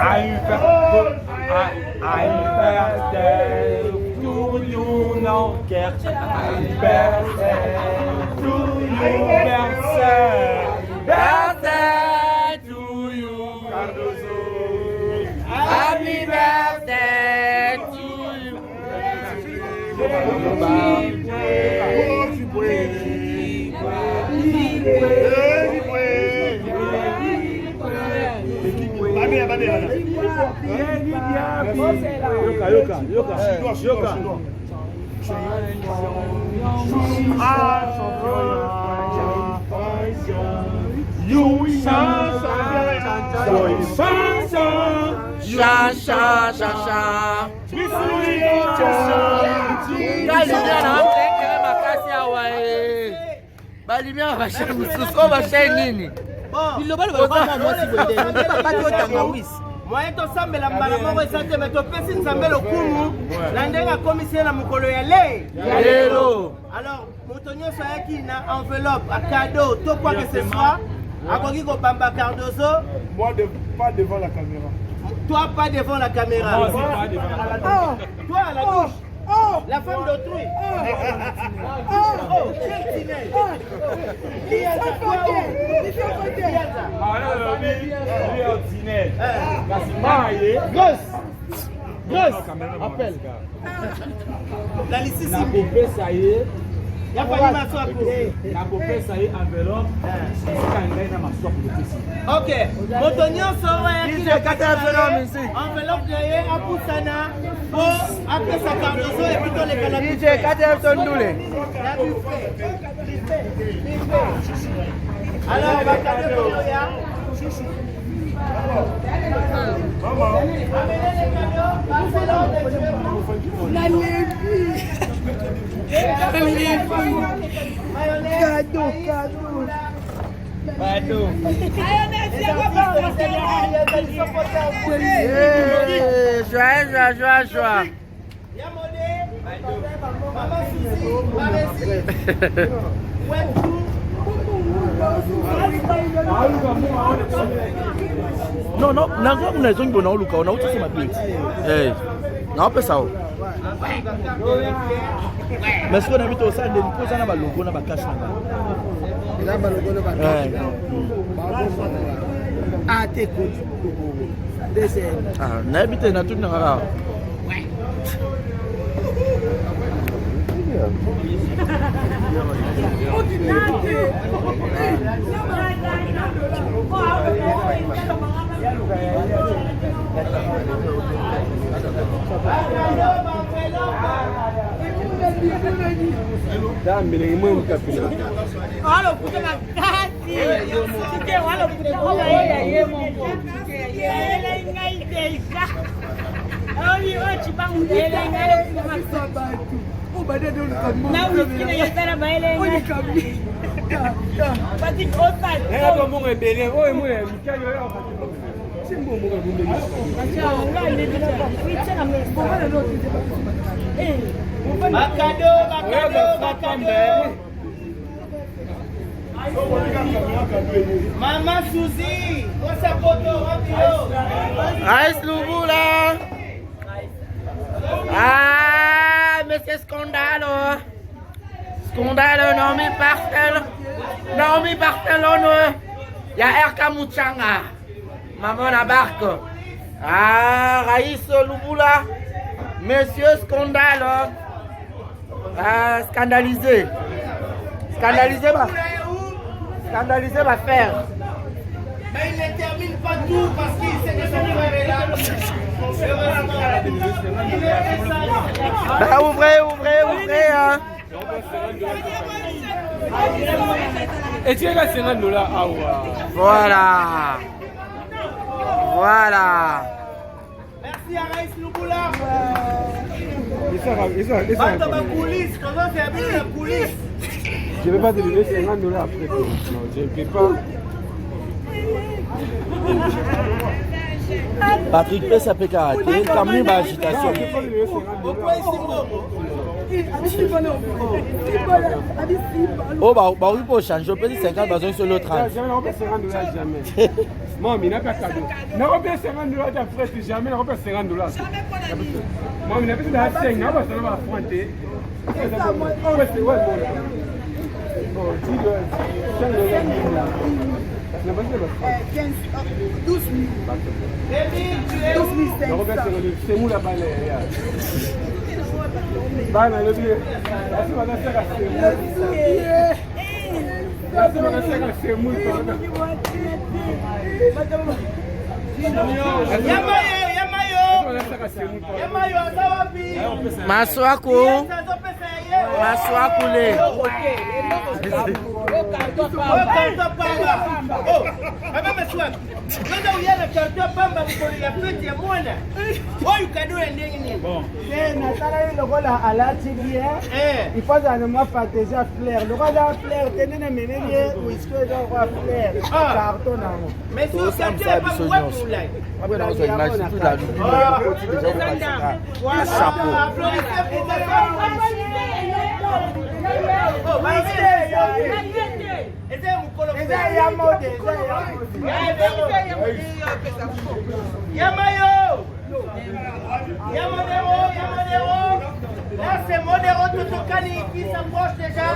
Happy birthday to you, non care. Happy birthday to you, birthday to you, Kardozo. Happy birthday to you. Moi, to sambela mbala moko esate me to pesi nzambelo kumu na ndenga commissaire na mukolo ya lei. Alors, moto nyonso ayaki na enveloppe à cadeau to quoi que ce soit, akoki ko bamba Kardozo. Moi, pas devant la caméra. Toi, pas devant la caméra. Moi, pas devant la caméra. Toi, à la gauche. La femme d'autrui. Quel dîner. Grosse. Appelle. La liste ça y est. Il y a pas de maçon à côté. La copie, ça y est, enveloppe. Ok. Motonio Soirée. Enveloppe de Apusana. Pour après sa Kardozo et plutôt les canapés. DJ alors, on va cadeau pour Loya. Amenez les cadeaux. La Cadeau. Joie. Non, on a besoin de nous, on a aussi ma plate. Non, pas ça. Mais ce qu'on a vu au sein de nous, on a un logo, on a un cash. Ah, t'es cool. Ah, n'habitez pas tout le monde. Maman Suzy, what's up, photo? Ice Lubula. Ah, mais c'est scandale. Scandale, non, mais Barcelone. Il y a RK Mouchanga. Maman la barque. Ah, Raïs Lubula. Monsieur scandale. Ah, scandalisé va faire. Mais il ne termine pas tout parce qu'il sait que son frère est là. Bah, ouvrez, hein. Et tu es là, c'est un dollar. Voilà. Merci à Raïs Lubula. Je ne vais pas te donner $50 après. Non, je ne peux pas. Patrick P. ça peut karaté, comme une agitation. Oh, bah oui, pour changer, on peut dire 50 dans un seul autre. Jamais, on peut $50 jamais. Mami, n'a pas cadeau. N'a pas payé $50 d'après, jamais n'a pas payé $50. Mami, n'a pas payé 5, n'a pas payé affronter. C'est ouais, bon, 10 $, 5 $. 12 000. C'est mou la balle. Bana le bien. Asi wanasema sehemu. Yamayo azawapi? Maswaku. Maswakule. Il faut vraiment partager fleur. Le roi d'un fleur, tenez une ménage ou est-ce que le roi fleur carton en haut. Mais si ça tient pas pour là. Après, dans une image, c'est tout la vie. Yamayo! Là c'est Modéro Totokani qui s'approche déjà.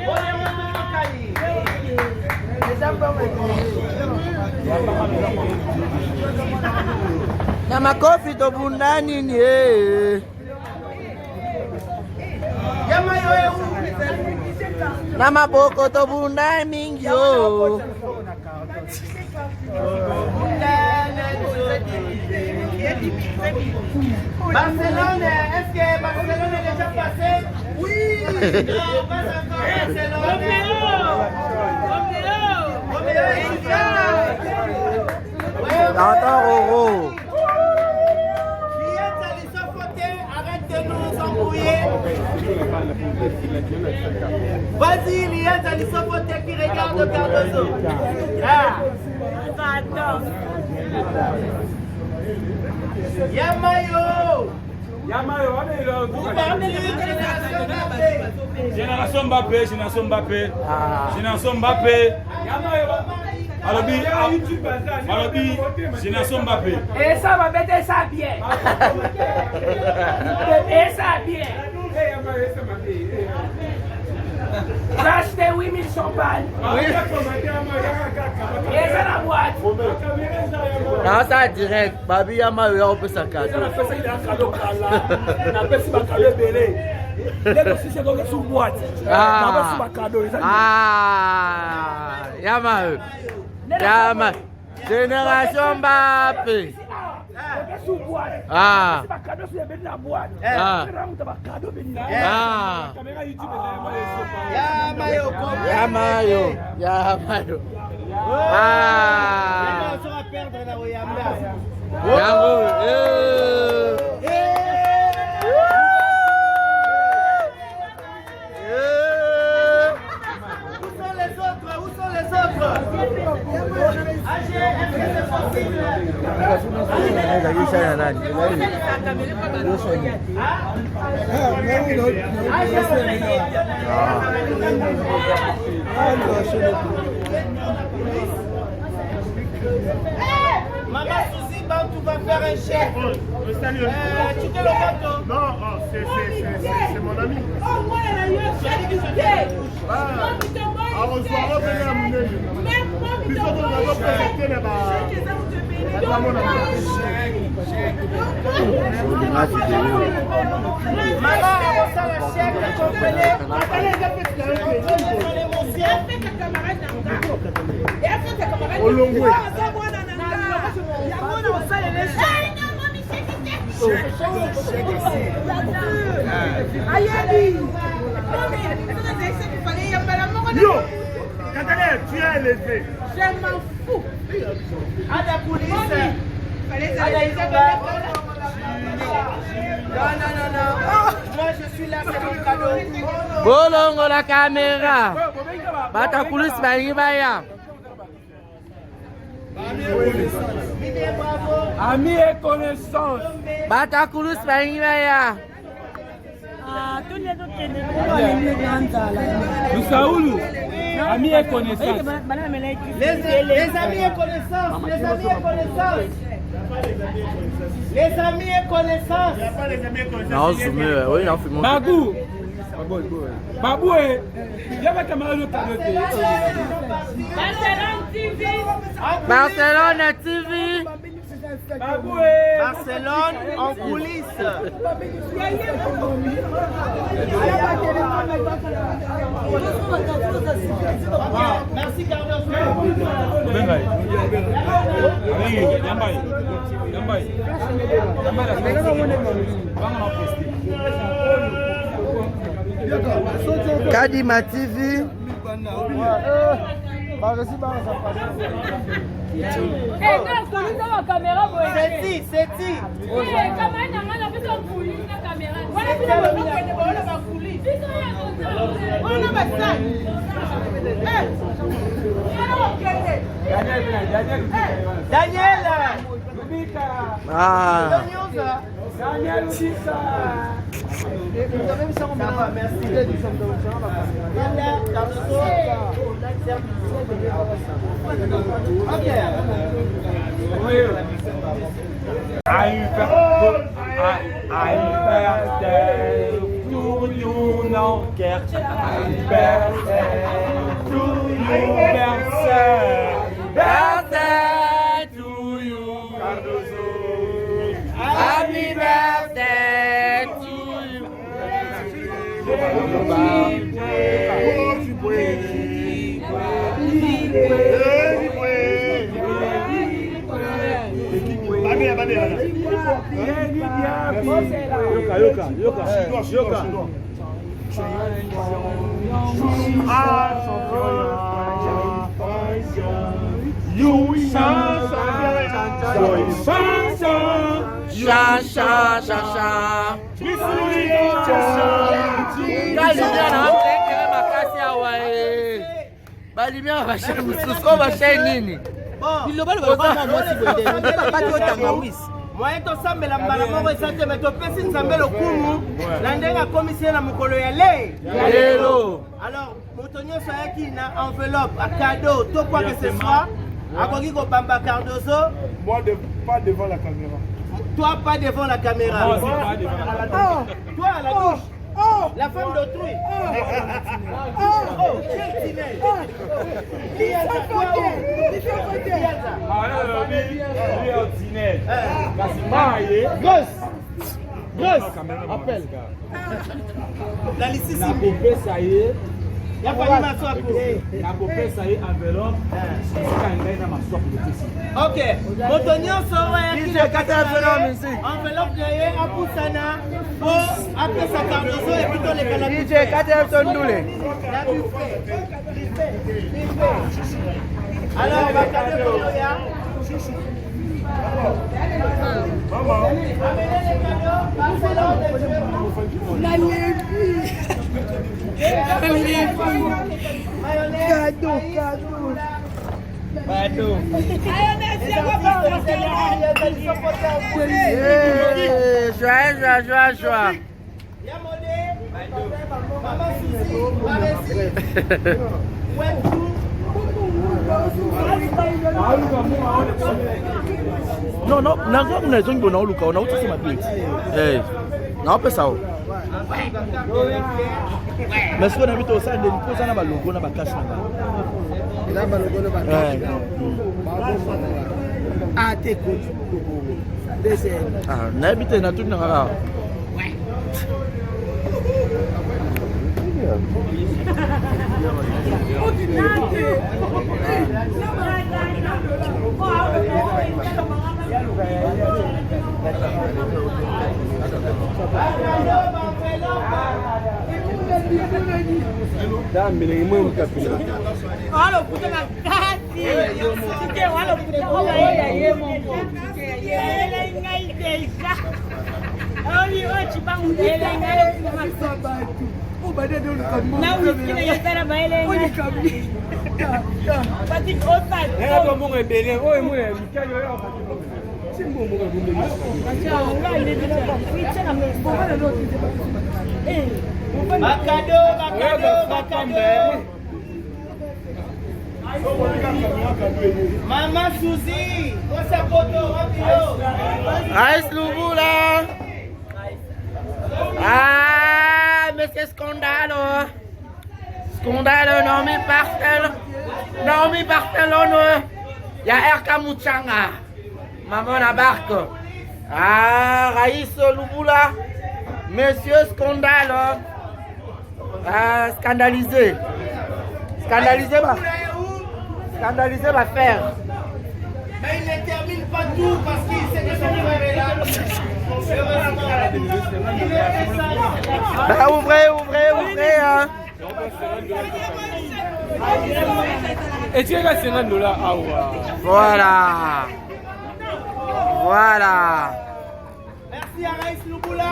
Modéro Totokani. Na makofi to bundani ni Yamayo na maboko to bundani mingi yo. Barcelone, est-ce que Barcelone est déjà passé? Oui. Non, pas encore Barcelone. Arrête de nous embrouiller. Vas-y, Liette, Alisopote qui regarde Kardozo. Yamayo! Yamayo, Génération Mbappé. Alobi, Génération Mbappé. Et ça va mettre ça bien. Et ça bien. J'ai acheté 8 000 champagne. Et ça la boîte. Non, ça direct. Babi Yamayo, on peut s'en cadeau. Yamayo. Génération Mbappé. Yamayo. Où sont les autres? Maman Suzy, tu vas faire un chèque. Tu te le gâteau? Non, c'est mon ami. Yo, Cadeau, tu as élevé. Je m'en fous. À la police. Non. Moi je suis là, c'est mon cadeau. Bolongo la caméra. Bata kulis bangi baya. Amis et connaissances. Bata kulis bangi baya. Lusaoulou. Amis et connaissances. Les amis et connaissances. Les amis et connaissances. Les amis et connaissances. Non, zoomé, oui, non, fais-moi. Bagou. Babou, il y a pas camarade de Cadeau. Barcelone TV. Barcelone en coulisses. Merci Kardozo. Kadima TV. C'est Daniel. Daniel Sissa. Happy birthday to you, non, happy birthday to you, birthday to you, Kardozo. Happy birthday to you. Moi to sambela mbala moko esate me to pesi nzambe lokumu na ndenga komisiye na mukolo ya lelo. Alors moto nyonso ayaki na enveloppe à cadeau to quoi que ce soit akoki ko bamba Kardozo. Moi, pas devant la caméra. Toi pas devant la caméra. Moi aussi pas devant la caméra. Toi à la douche. La femme d'autrui. Quel dîner. Grosse. Appelle. La liste La copie, ça y est. Il y a pas d'animation à côté. La copie, ça y est, enveloppe. Ok. Moto nyonso ayaki na enveloppe na ye apusana po apesa Kardozo et puis toleka na DJ Cadeau Ndule. Alors bakade koya. Amenez les cadeaux, Barcelone. Cadeau. Joie. Non, nango kuna zongi bona oluka ona utse ma plate. Na pesa o. Mais ce qu'on a vu au sein de l'imposant na ba logo na ba cash na ba. Là ba logo na ba. Ah t'es cool. Ah, na habite na tout na ra. Maman Suzy, what's up, photo? Ice Lubula. Ah, mais c'est scandale. Scandale, non, mais parcelle. Non, mais parcelle, il y a RK Mouchanga. Maman la barque. Ah, Raïs Lubula. Monsieur scandale. Ah, scandalisé. Scandalisé va faire. Mais il ne termine pas tout parce qu'il sait que son frère est là. Bah, ouvrez. Hein. Et tu es là, $50. Voilà. Merci à Raïs Lubula.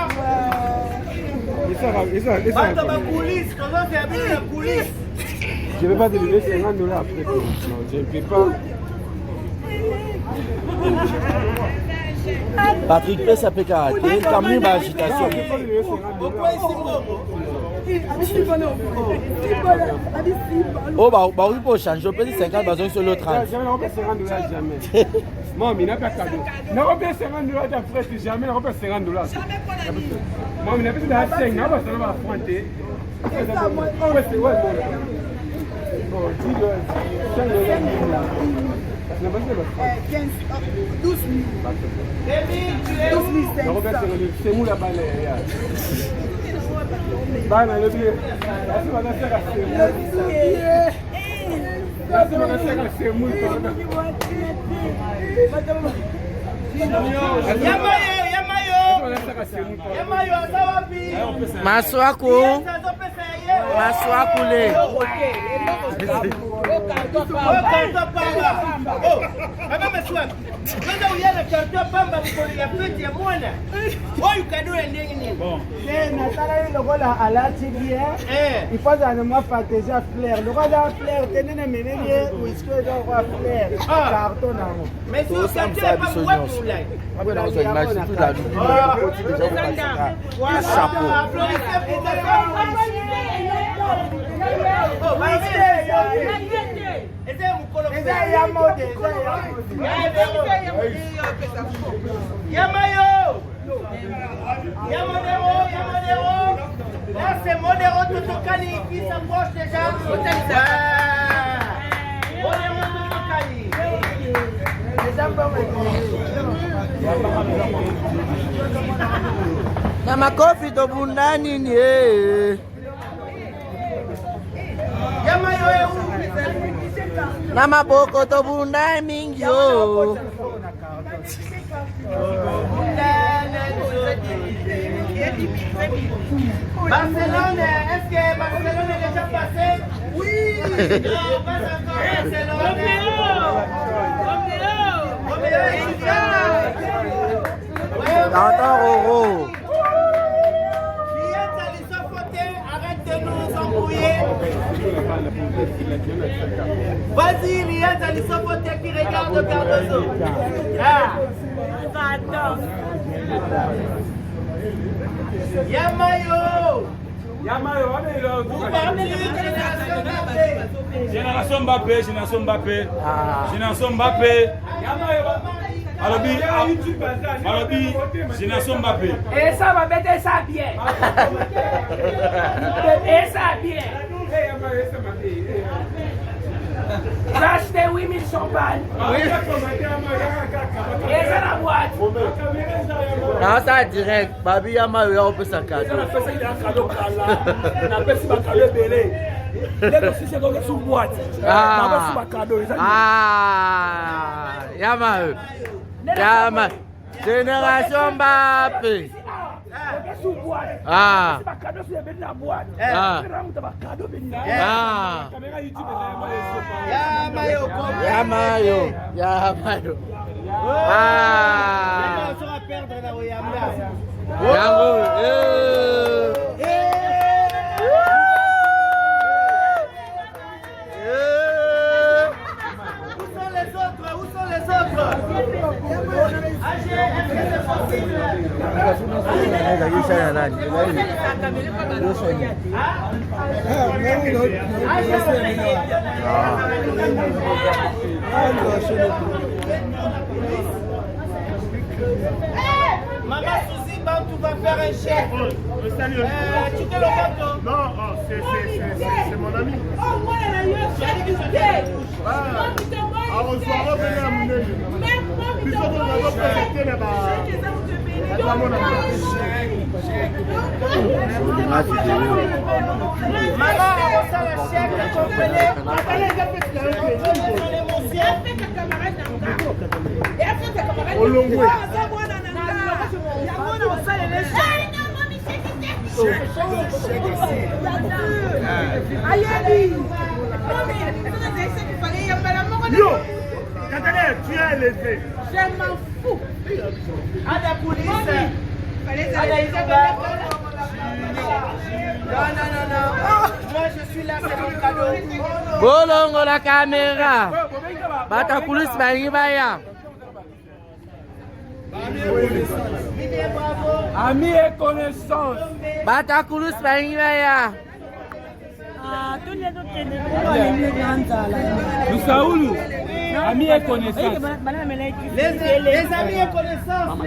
Je ne vais pas te donner $50 après. Non, je ne peux pas. Patrick P, ça peut karaté. Camille, bah, agitation. Oh, bah oui, pour changer. Je peux dire 50, bah, sur le 30. Jamais, on peut $50 jamais. Moi, il n'a pas cadeau. Non, on peut $50 d'après, jamais, on peut $50. Moi, il n'a pas de 5, on va affronter. C'est mou la balle. Maswako. Maswakule. Il faut que partager flair. Le roi d'un flair, tenez le ménage ou est-ce que le roi flair carton. Mais si ça ne pas pour là c'est Modéro Totokani qui s'approche déjà. Modéro Totokani. Na makofi to bundani ni na maboko to bundani mingi yo. Barcelone, est-ce que Barcelone est déjà passé? Oui. Non, pas encore Barcelone. Arrête de nous embrouiller. Vas-y, Liette, Alisopote qui regarde Kardozo. Yamayo. Vous parlez de Génération Mbappé. Génération Mbappé. Alobi, Génération Mbappé. Et ça va mettre ça bien. Et ça bien. J'ai acheté 8000 champagne. Et ça la boîte. Non, ça direct. Babi Yama, on peut s'en cadeau. Yama. Génération Mbappé. Yamayo. Où sont les autres? Maman Suzy, tu vas faire un chèque. Tu te le gâteau? Non, c'est mon ami. Yo, Cadeau, tu as élevé. Je m'en fous. À la police. Non. Moi je suis là, c'est mon cadeau. Bolongo la caméra. Bata coulisse bayi baya. Amis et connaissances. Bata coulisse bayi baya. Nous Saoulou. Amis et connaissances. Les amis et connaissances.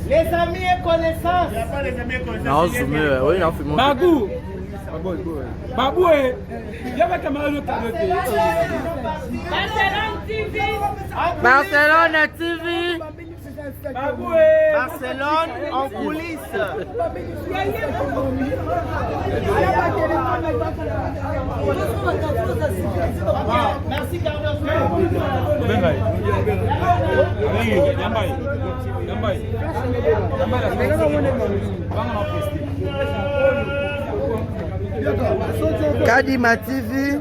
Les amis et connaissances. Non, zoomé, oui, non, fais-moi. Bagou. Babou, il y avait camarade de Cadeau. Barcelone TV. Barcelone en coulisses. Merci Kardozo. Kadima TV.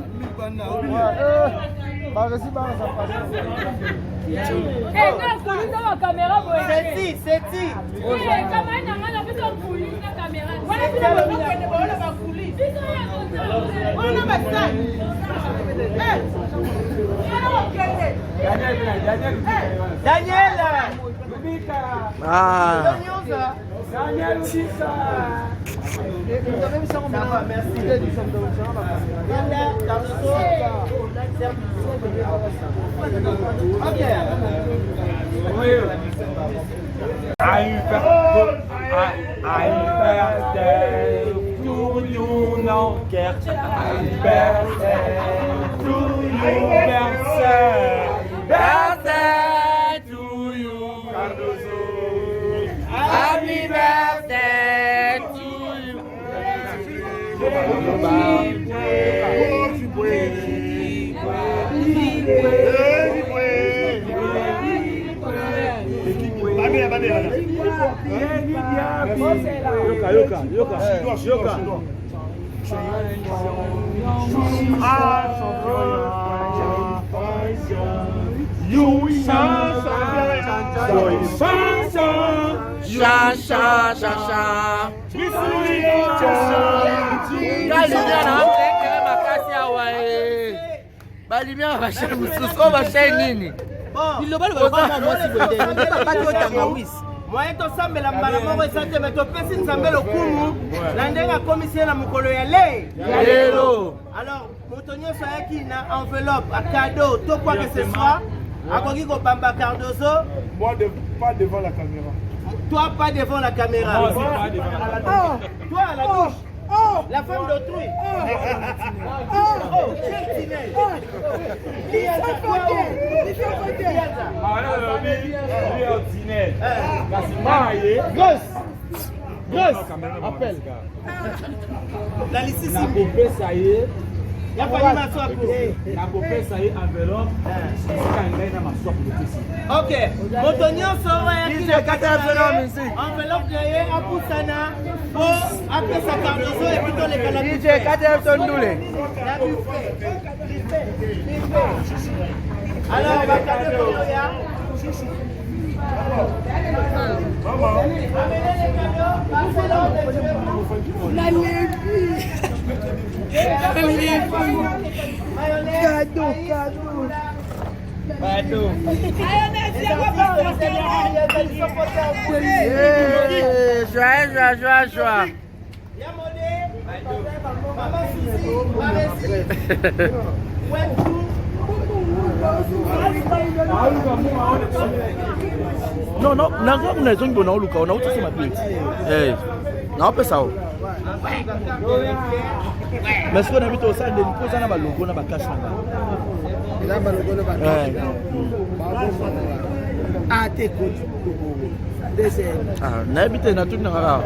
C'est Daniel. Daniel Sissa. Merci. Happy birthday to you, non, happy birthday to you, birthday to you, Kardozo. Happy birthday to you. Moi tosambela mbala moko esate me topesi nzambe lokumu na ndenge akomisi na mokolo ya lelo. Alors moto nyonso ayaki na enveloppe à cadeau to quoi que ce soit akoki kobamba Kardozo. Moi, pas devant la caméra. Toi pas devant la caméra. Toi à la gauche. La femme d'autrui. Appelle. La liste ok, moto nyonso enveloppe na ye apusana po apesa Kardozo et puis tolekala alors bakade ya Cadeau. Joie. Non, nanga kuna zongi bona oluka ona utu sema plate. Na pesa o. Mais ce qu'on a vu au sein de nous, ça n'a pas logo na ba cash na. Eza balogo na ba cash. Ah, t'es cool. Ah, na habité na tout na ngara.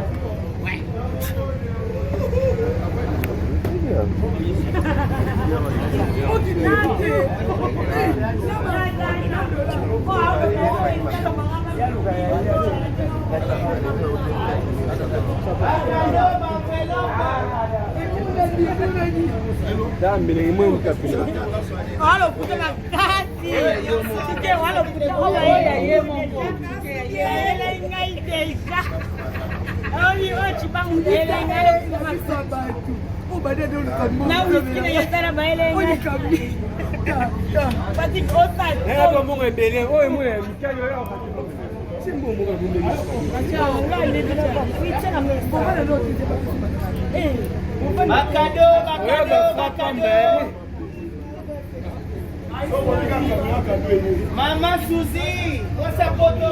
Maman Suzy, what's up, photo?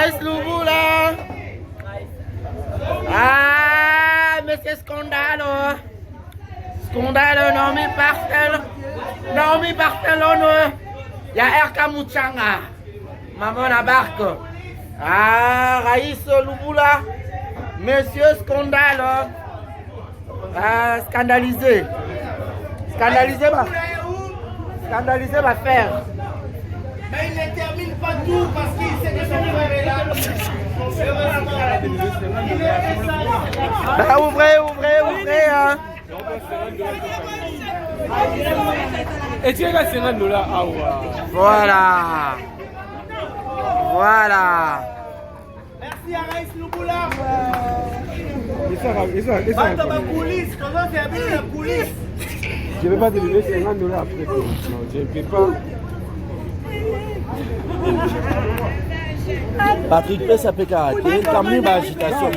Ice Lubula. Ah, mais c'est scandale. Scandale, non, mais partel. Non, mais partel, il y a RK Mouchanga. Maman la barque. Ah, Raïs Lubula. Monsieur scandale. Ah, scandalisé. Scandalisé, va faire. Mais il ne termine pas tout parce qu'il sait que son frère est là. Bah, ouvrez, hein. Et tu es là, c'est $50. Voilà. Merci à Raïs Lubula. Je ne vais pas te donner $50 après. Non, je ne peux pas. Patrick pesa pe karaté, kamni ba agitation.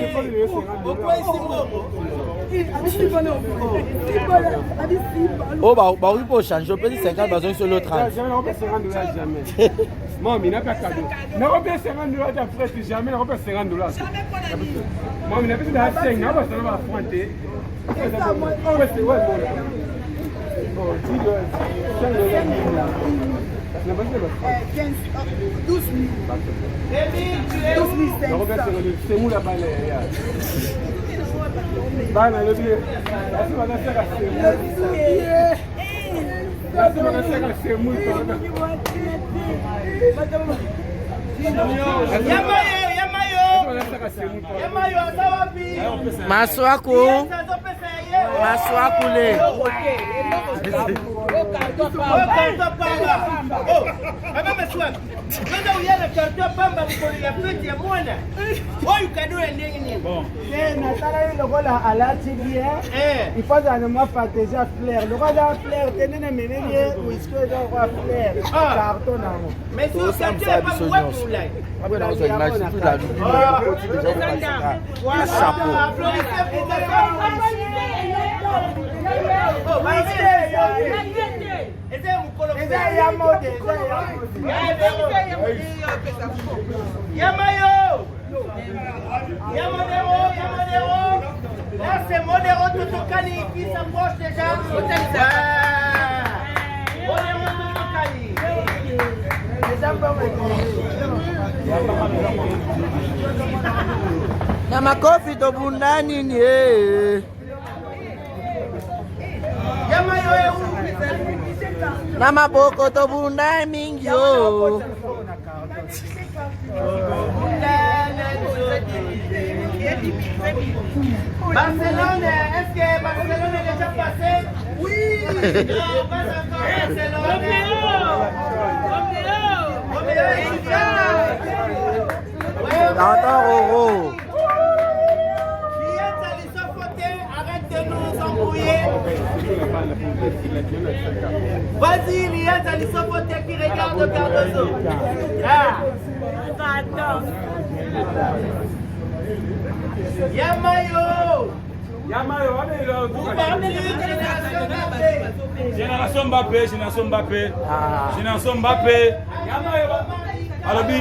Oh bah oui pour changer, on peut dire 50 besoin sur le 30. Jamais on peut $50 jamais. Moi, il n'a pas cadeau. On peut $50 après jamais, on peut $50. Moi, il n'a pas de 5, on va affronter. C'est où la balle? Maswako le. Il faut que partager fleur. Le roi d'un fleur, tenez le mémé, whisky de roi fleur. Carton. Mais si vous savez pas vous voulez. Après on s'imagine tout la Là c'est Modéro Totokani qui s'approche déjà. Modéro Totokani. Na makofi to bundani ni na maboko to bundani mingi yo. Barcelone, est-ce que Barcelone est déjà passé? Oui. Non, pas encore Barcelone. Roro. Arrête de nous embrouiller. Vas-y, Liette, allez s'en regarde Kardozo. Ah. Yamayo. Yamayo, Vous parlez de Génération Mbappé, génération Mbappé. Génération Mbappé. Alobi,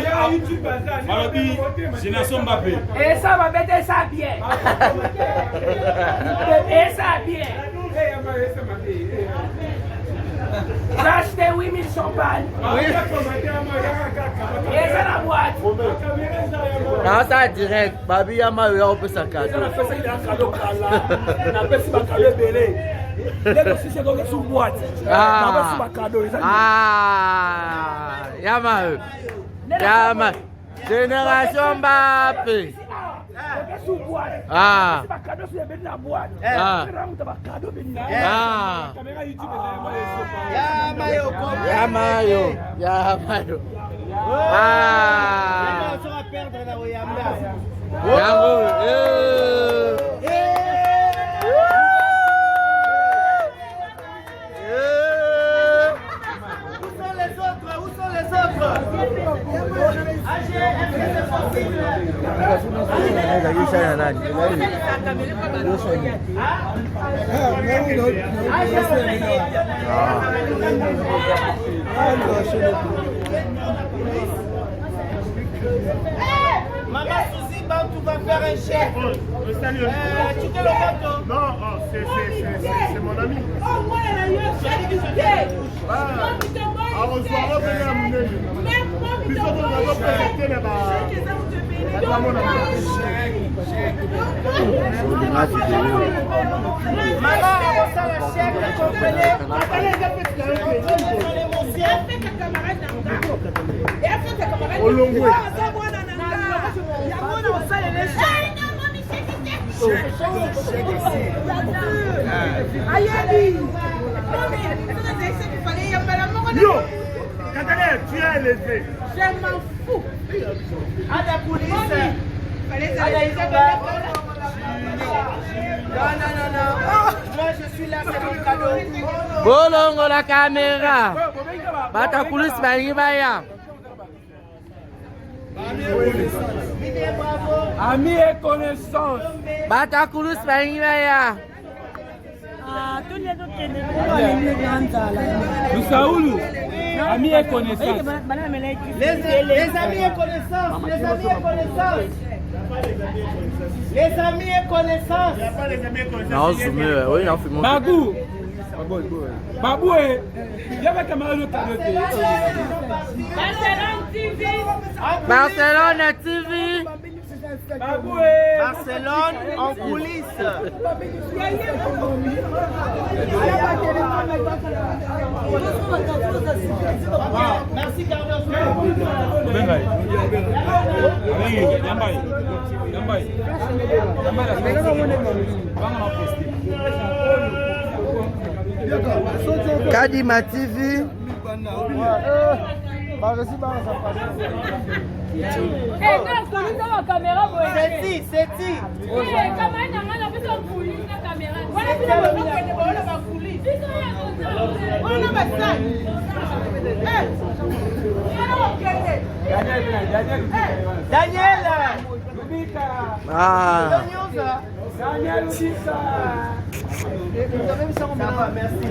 génération Mbappé. Et ça va mettre ça bien. Et ça bien. J'ai acheté 8000 champagne. Et ça la boîte. Non, ça direct. Babi Yamayo, on peut sa cadeau. Yamayo. Yamayo. Génération Mbappé. Yamayo. Yamayo. Où sont les autres? Maman Suzy, tu vas faire un chèque. Tu te le gâteau? Non, c'est mon ami. Yo, Cadeau, tu as élevé. Je m'en fous. À la police. Non. Moi je suis là, c'est mon cadeau. Bolongo la caméra. Bata coulisse bayi baya. Amis et connaissances. Bata coulisse bayi baya. Nous Saoulou. Amis et connaissances. Les amis et connaissances. Les amis et connaissances. Les amis et connaissances. Il n'y a pas les amis et connaissances. Non, zoomé, oui, non, fais mon. Bagou. Babou, il y avait camarade de Cadeau. Barcelone TV. Barcelone en coulisses. Merci Kardozo. Kadima TV. C'est Daniel. Daniel Chissa. Ça va, merci.